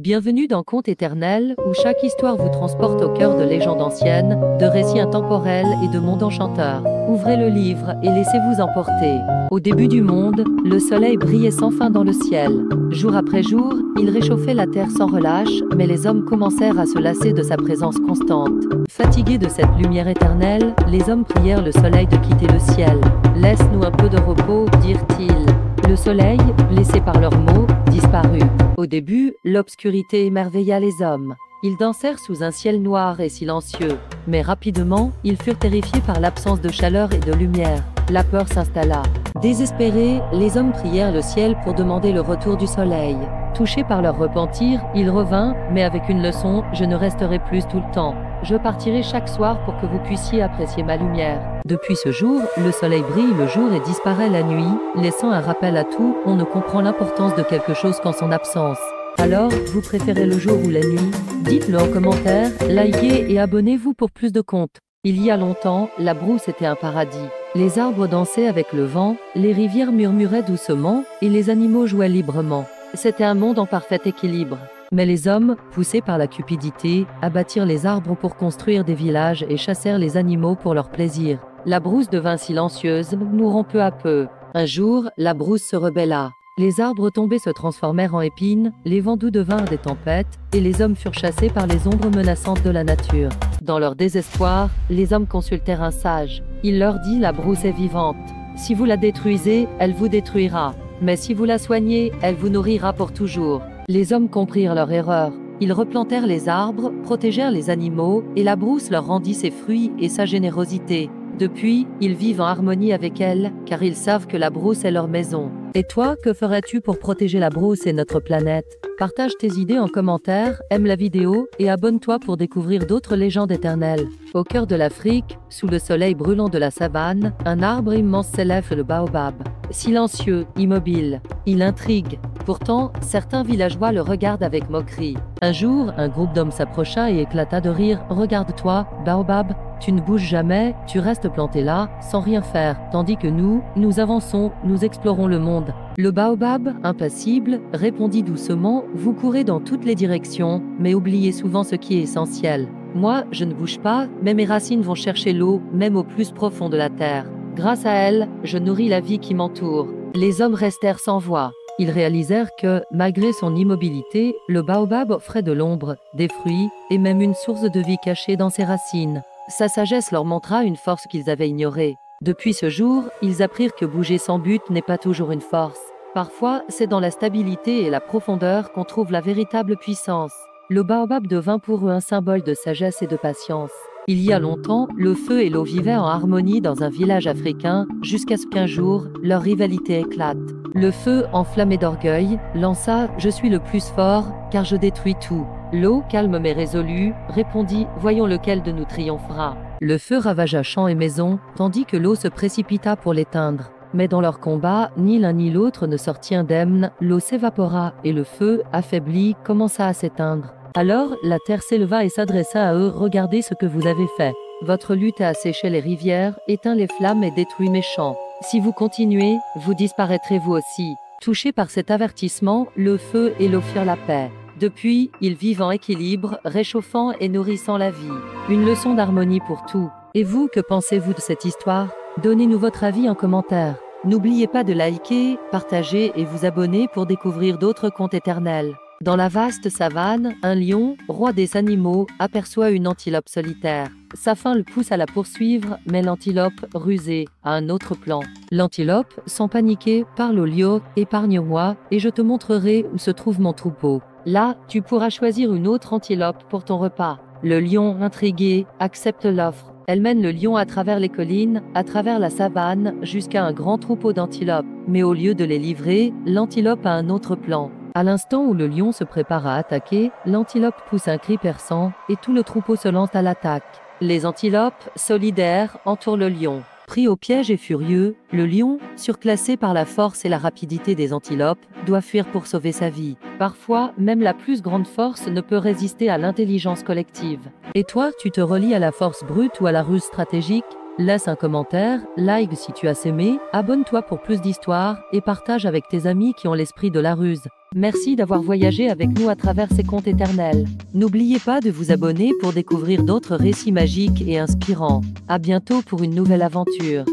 Bienvenue dans Contes éternels, où chaque histoire vous transporte au cœur de légendes anciennes, de récits intemporels et de mondes enchanteurs. Ouvrez le livre et laissez-vous emporter. Au début du monde, le soleil brillait sans fin dans le ciel. Jour après jour, il réchauffait la terre sans relâche, mais les hommes commencèrent à se lasser de sa présence constante. Fatigués de cette lumière éternelle, les hommes prièrent le soleil de quitter le ciel. « Laisse-nous un peu de repos », dirent-ils. Le soleil, blessé par leurs mots, disparut. Au début, l'obscurité émerveilla les hommes. Ils dansèrent sous un ciel noir et silencieux. Mais rapidement, ils furent terrifiés par l'absence de chaleur et de lumière. La peur s'installa. Désespérés, les hommes prièrent le ciel pour demander le retour du soleil. Touchés par leur repentir, il revint, mais avec une leçon: « Je ne resterai plus tout le temps. Je partirai chaque soir pour que vous puissiez apprécier ma lumière. » Depuis ce jour, le soleil brille le jour et disparaît la nuit, laissant un rappel à tout. On ne comprend l'importance de quelque chose qu'en son absence. Alors, vous préférez le jour ou la nuit? Dites-le en commentaire, likez et abonnez-vous pour plus de contes. Il y a longtemps, la brousse était un paradis. Les arbres dansaient avec le vent, les rivières murmuraient doucement, et les animaux jouaient librement. C'était un monde en parfait équilibre. Mais les hommes, poussés par la cupidité, abattirent les arbres pour construire des villages et chassèrent les animaux pour leur plaisir. La brousse devint silencieuse, mourant peu à peu. Un jour, la brousse se rebella. Les arbres tombés se transformèrent en épines, les vents doux devinrent des tempêtes, et les hommes furent chassés par les ombres menaçantes de la nature. Dans leur désespoir, les hommes consultèrent un sage. Il leur dit: « La brousse est vivante. Si vous la détruisez, elle vous détruira. Mais si vous la soignez, elle vous nourrira pour toujours. » Les hommes comprirent leur erreur. Ils replantèrent les arbres, protégèrent les animaux, et la brousse leur rendit ses fruits et sa générosité. Depuis, ils vivent en harmonie avec elle, car ils savent que la brousse est leur maison. Et toi, que ferais-tu pour protéger la brousse et notre planète? Partage tes idées en commentaire, aime la vidéo et abonne-toi pour découvrir d'autres légendes éternelles. Au cœur de l'Afrique, sous le soleil brûlant de la savane, un arbre immense s'élève, le baobab. Silencieux, immobile, il intrigue. Pourtant, certains villageois le regardent avec moquerie. Un jour, un groupe d'hommes s'approcha et éclata de rire. « Regarde-toi, baobab, tu ne bouges jamais, tu restes planté là, sans rien faire, tandis que nous avançons, nous explorons le monde. » Le baobab, impassible, répondit doucement: « Vous courez dans toutes les directions, mais oubliez souvent ce qui est essentiel. Moi, je ne bouge pas, mais mes racines vont chercher l'eau, même au plus profond de la terre. Grâce à elles, je nourris la vie qui m'entoure. » Les hommes restèrent sans voix. Ils réalisèrent que, malgré son immobilité, le baobab offrait de l'ombre, des fruits, et même une source de vie cachée dans ses racines. Sa sagesse leur montra une force qu'ils avaient ignorée. Depuis ce jour, ils apprirent que bouger sans but n'est pas toujours une force. Parfois, c'est dans la stabilité et la profondeur qu'on trouve la véritable puissance. Le baobab devint pour eux un symbole de sagesse et de patience. Il y a longtemps, le feu et l'eau vivaient en harmonie dans un village africain, jusqu'à ce qu'un jour, leur rivalité éclate. Le feu, enflammé d'orgueil, lança: « Je suis le plus fort, car je détruis tout. » L'eau, calme mais résolue, répondit: « Voyons lequel de nous triomphera. » Le feu ravagea champs et maisons, tandis que l'eau se précipita pour l'éteindre. Mais dans leur combat, ni l'un ni l'autre ne sortit indemne, l'eau s'évapora, et le feu, affaibli, commença à s'éteindre. Alors, la terre s'éleva et s'adressa à eux: « Regardez ce que vous avez fait. Votre lutte a asséché les rivières, éteint les flammes et détruit mes champs. Si vous continuez, vous disparaîtrez vous aussi. » Touchés par cet avertissement, le feu et l'eau firent la paix. Depuis, ils vivent en équilibre, réchauffant et nourrissant la vie. Une leçon d'harmonie pour tout. Et vous, que pensez-vous de cette histoire? Donnez-nous votre avis en commentaire. N'oubliez pas de liker, partager et vous abonner pour découvrir d'autres contes éternels. Dans la vaste savane, un lion, roi des animaux, aperçoit une antilope solitaire. Sa faim le pousse à la poursuivre, mais l'antilope, rusée, a un autre plan. L'antilope, sans paniquer, parle au lion: « Épargne-moi, et je te montrerai où se trouve mon troupeau. Là, tu pourras choisir une autre antilope pour ton repas. » Le lion, intrigué, accepte l'offre. Elle mène le lion à travers les collines, à travers la savane, jusqu'à un grand troupeau d'antilopes. Mais au lieu de les livrer, l'antilope a un autre plan. À l'instant où le lion se prépare à attaquer, l'antilope pousse un cri perçant, et tout le troupeau se lance à l'attaque. Les antilopes, solidaires, entourent le lion. Pris au piège et furieux, le lion, surclassé par la force et la rapidité des antilopes, doit fuir pour sauver sa vie. Parfois, même la plus grande force ne peut résister à l'intelligence collective. Et toi, tu te relis à la force brute ou à la ruse stratégique? Laisse un commentaire, like si tu as aimé, abonne-toi pour plus d'histoires et partage avec tes amis qui ont l'esprit de la ruse. Merci d'avoir voyagé avec nous à travers ces contes éternels. N'oubliez pas de vous abonner pour découvrir d'autres récits magiques et inspirants. À bientôt pour une nouvelle aventure.